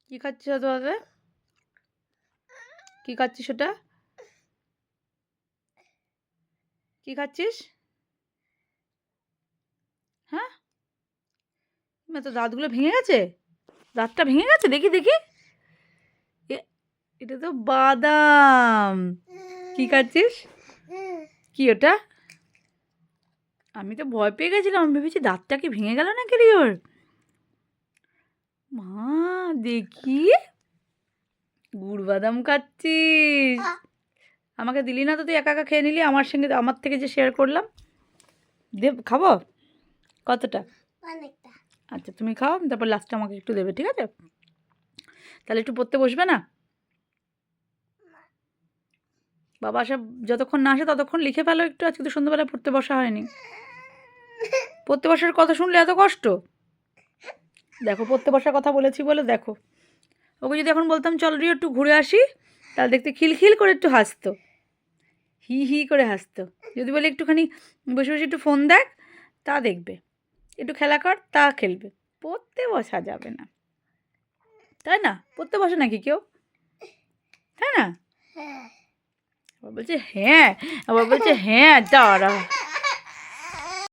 কি খাচ্ছিস তোদের? কি খাচ্ছিস ওটা? কি খাচ্ছিস? হ্যাঁ, তো দাঁতগুলো ভেঙে গেছে। দাঁতটা ভেঙে গেছে, দেখি দেখি। এটা তো বাদাম। কি খাচ্ছিস? কি ওটা? আমি তো ভয় পেয়ে গেছিলাম, আমি ভেবেছি দাঁতটা কি ভেঙে গেল না কি ওর। মা, দেখি গুড় বাদাম খাচ্ছিস। আমাকে দিলি না তো, তুই একা একা খেয়ে নিলি আমার সঙ্গে, আমার থেকে যে শেয়ার করলাম। দে, খাবো কতটা? আচ্ছা তুমি খাও, তারপর লাস্টে আমাকে একটু দেবে, ঠিক আছে? তাহলে একটু পড়তে বসবে না? বাবা আসা যতক্ষণ না আসে ততক্ষণ লিখে ফেলো একটু, আজকে তো সন্ধ্যাবেলা পড়তে বসা হয়নি। পড়তে বসার কথা শুনলে এত কষ্ট? দেখো, পড়তে বসার কথা বলেছি বলে দেখো, ওকে যদি এখন বলতাম চল রিও একটু ঘুরে আসি, তাহলে দেখতে খিলখিল করে একটু হাসতো, হি হি করে হাসতো। যদি বলি একটুখানি বসে বসে একটু ফোন দেখ, তা দেখবে। একটু খেলা কর, তা খেলবে। পড়তে বসা যাবে না, তাই না? পড়তে বসে নাকি কেউ, তাই না? আবার বলছে হ্যাঁ, আবার বলছে হ্যাঁ দাঁড়া।